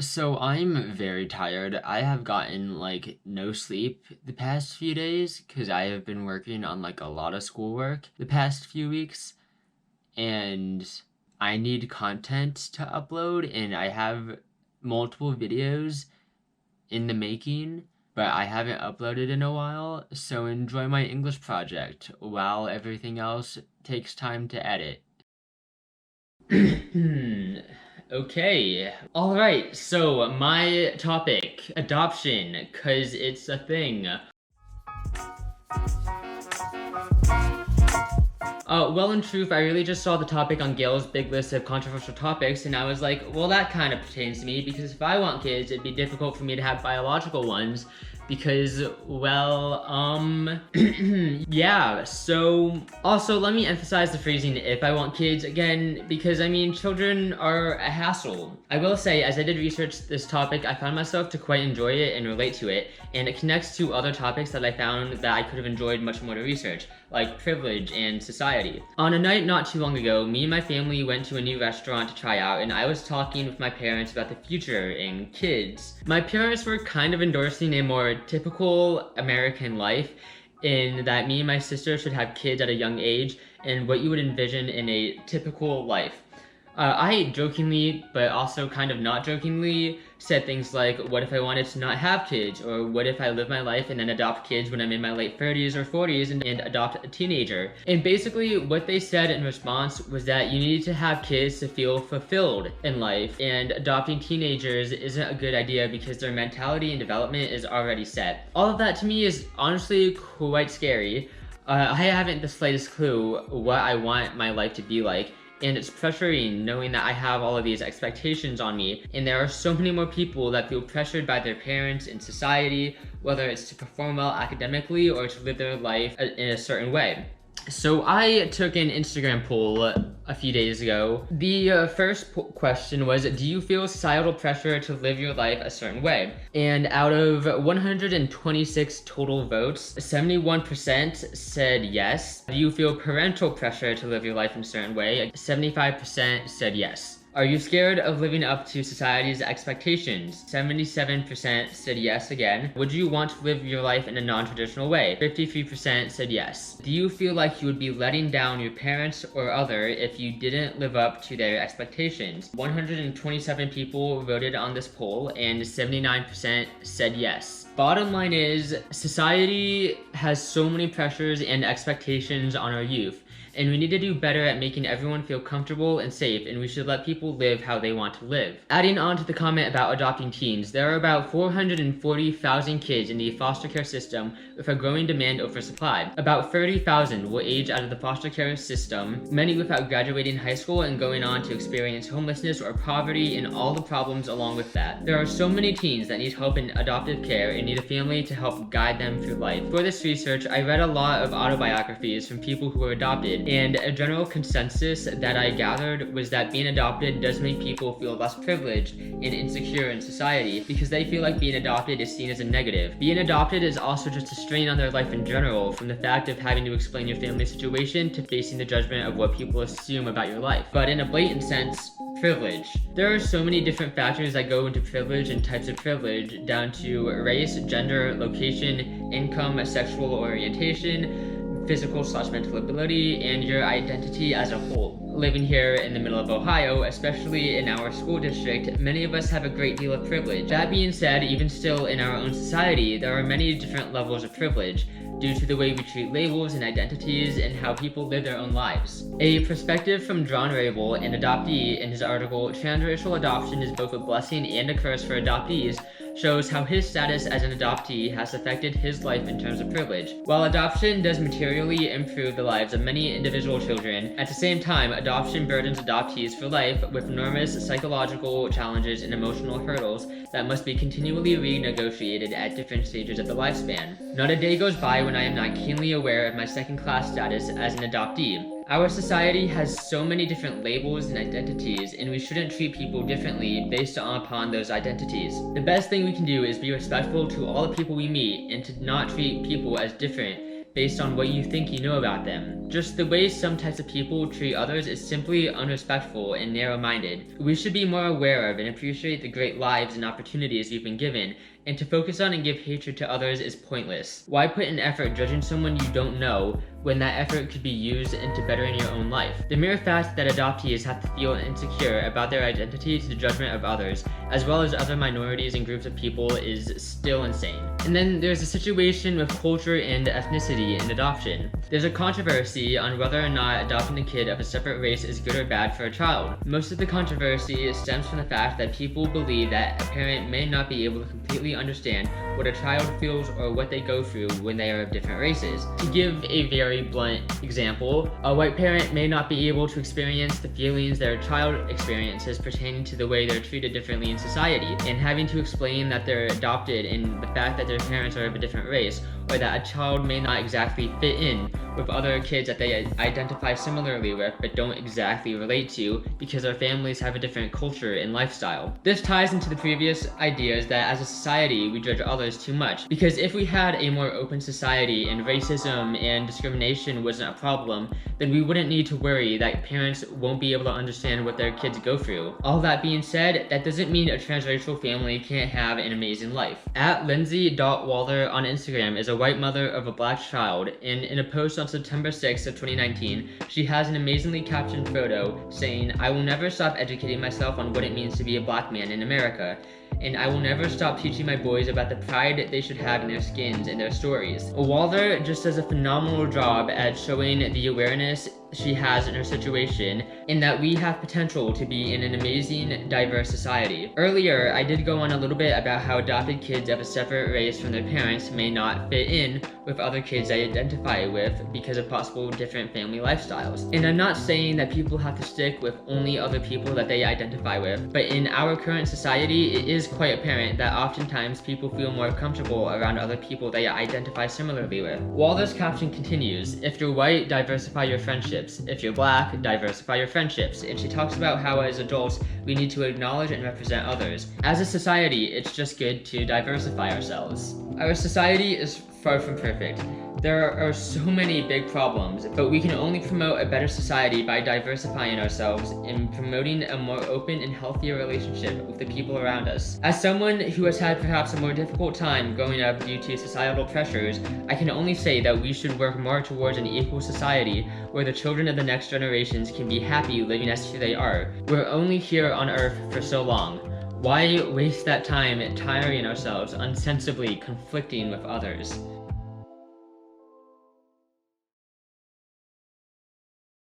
So I'm very tired. I have gotten like no sleep the past few days because I have been working on like a lot of schoolwork the past few weeks, and I need content to upload, and I have multiple videos in the making, but I haven't uploaded in a while. So enjoy my English project while everything else takes time to edit. Okay. All right. So my topic, adoption, cuz it's a thing. Well, in truth, I really just saw the topic on Gail's big list of controversial topics, and I was like, well, that kind of pertains to me because if I want kids, it'd be difficult for me to have biological ones because, well, yeah. So, also, let me emphasize the phrasing if I want kids again because I mean, children are a hassle. I will say, as I did research this topic, I found myself to quite enjoy it and relate to it, and it connects to other topics that I found that I could have enjoyed much more to research, like privilege and society. On a night not too long ago, me and my family went to a new restaurant to try out, and I was talking with my parents about the future and kids. My parents were kind of endorsing a more typical American life in that me and my sister should have kids at a young age and what you would envision in a typical life. I jokingly, but also kind of not jokingly, said things like, what if I wanted to not have kids? Or what if I live my life and then adopt kids when I'm in my late 30s or 40s and adopt a teenager? And basically, what they said in response was that you need to have kids to feel fulfilled in life, and adopting teenagers isn't a good idea because their mentality and development is already set. All of that to me is honestly quite scary. I haven't the slightest clue what I want my life to be like, and it's pressuring knowing that I have all of these expectations on me, and there are so many more people that feel pressured by their parents and society, whether it's to perform well academically or to live their life in a certain way. So I took an Instagram poll a few days ago. The first question was, do you feel societal pressure to live your life a certain way? And out of 126 total votes, 71% said yes. Do you feel parental pressure to live your life in a certain way? 75% said yes. Are you scared of living up to society's expectations? 77% said yes again. Would you want to live your life in a non-traditional way? 53% said yes. Do you feel like you would be letting down your parents or other if you didn't live up to their expectations? 127 people voted on this poll and 79% said yes. Bottom line is, society has so many pressures and expectations on our youth, and we need to do better at making everyone feel comfortable and safe, and we should let people live how they want to live. Adding on to the comment about adopting teens, there are about 440,000 kids in the foster care system with a growing demand over supply. About 30,000 will age out of the foster care system, many without graduating high school and going on to experience homelessness or poverty and all the problems along with that. There are so many teens that need help in adoptive care and need a family to help guide them through life. For this research, I read a lot of autobiographies from people who were adopted, and a general consensus that I gathered was that being adopted does make people feel less privileged and insecure in society because they feel like being adopted is seen as a negative. Being adopted is also just a strain on their life in general, from the fact of having to explain your family situation to facing the judgment of what people assume about your life. But in a blatant sense, privilege. There are so many different factors that go into privilege and types of privilege, down to race, gender, location, income, sexual orientation, physical/mental ability, and your identity as a whole. Living here in the middle of Ohio, especially in our school district, many of us have a great deal of privilege. That being said, even still in our own society, there are many different levels of privilege due to the way we treat labels and identities and how people live their own lives. A perspective from John Rabel, an adoptee, in his article, Transracial Adoption is Both a Blessing and a Curse for Adoptees, shows how his status as an adoptee has affected his life in terms of privilege. While adoption does materially improve the lives of many individual children, at the same time, adoption burdens adoptees for life with enormous psychological challenges and emotional hurdles that must be continually renegotiated at different stages of the lifespan. Not a day goes by when I am not keenly aware of my second-class status as an adoptee. Our society has so many different labels and identities, and we shouldn't treat people differently based upon those identities. The best thing we can do is be respectful to all the people we meet and to not treat people as different based on what you think you know about them. Just the way some types of people treat others is simply unrespectful and narrow-minded. We should be more aware of and appreciate the great lives and opportunities we've been given, and to focus on and give hatred to others is pointless. Why put an effort judging someone you don't know when that effort could be used into bettering your own life? The mere fact that adoptees have to feel insecure about their identity to the judgment of others, as well as other minorities and groups of people, is still insane. And then there's a situation with culture and ethnicity in adoption. There's a controversy on whether or not adopting a kid of a separate race is good or bad for a child. Most of the controversy stems from the fact that people believe that a parent may not be able to completely understand what a child feels or what they go through when they are of different races. To give a very blunt example, a white parent may not be able to experience the feelings their child experiences pertaining to the way they're treated differently in society, and having to explain that they're adopted and the fact that their parents are of a different race, or that a child may not exactly fit in with other kids that they identify similarly with but don't exactly relate to because their families have a different culture and lifestyle. This ties into the previous ideas that as a society we judge others too much, because if we had a more open society and racism and discrimination wasn't a problem, then we wouldn't need to worry that parents won't be able to understand what their kids go through. All that being said, that doesn't mean a transracial family can't have an amazing life. At Lindsay.Waller on Instagram is a white mother of a black child, and in a post on September 6th of 2019, she has an amazingly captioned photo saying, "I will never stop educating myself on what it means to be a black man in America, and I will never stop teaching my boys about the pride they should have in their skins and their stories." Waller just does a phenomenal job at showing the awareness she has in her situation, and that we have potential to be in an amazing, diverse society. Earlier, I did go on a little bit about how adopted kids of a separate race from their parents may not fit in with other kids they identify with because of possible different family lifestyles. And I'm not saying that people have to stick with only other people that they identify with, but in our current society, it is quite apparent that oftentimes people feel more comfortable around other people they identify similarly with. Waller's caption continues, "If you're white, diversify your friendships. If you're black, diversify your friendships." And she talks about how as adults, we need to acknowledge and represent others. As a society, it's just good to diversify ourselves. Our society is far from perfect. There are so many big problems, but we can only promote a better society by diversifying ourselves and promoting a more open and healthier relationship with the people around us. As someone who has had perhaps a more difficult time growing up due to societal pressures, I can only say that we should work more towards an equal society where the children of the next generations can be happy living as who they are. We're only here on Earth for so long. Why waste that time tiring ourselves, unsensibly conflicting with others?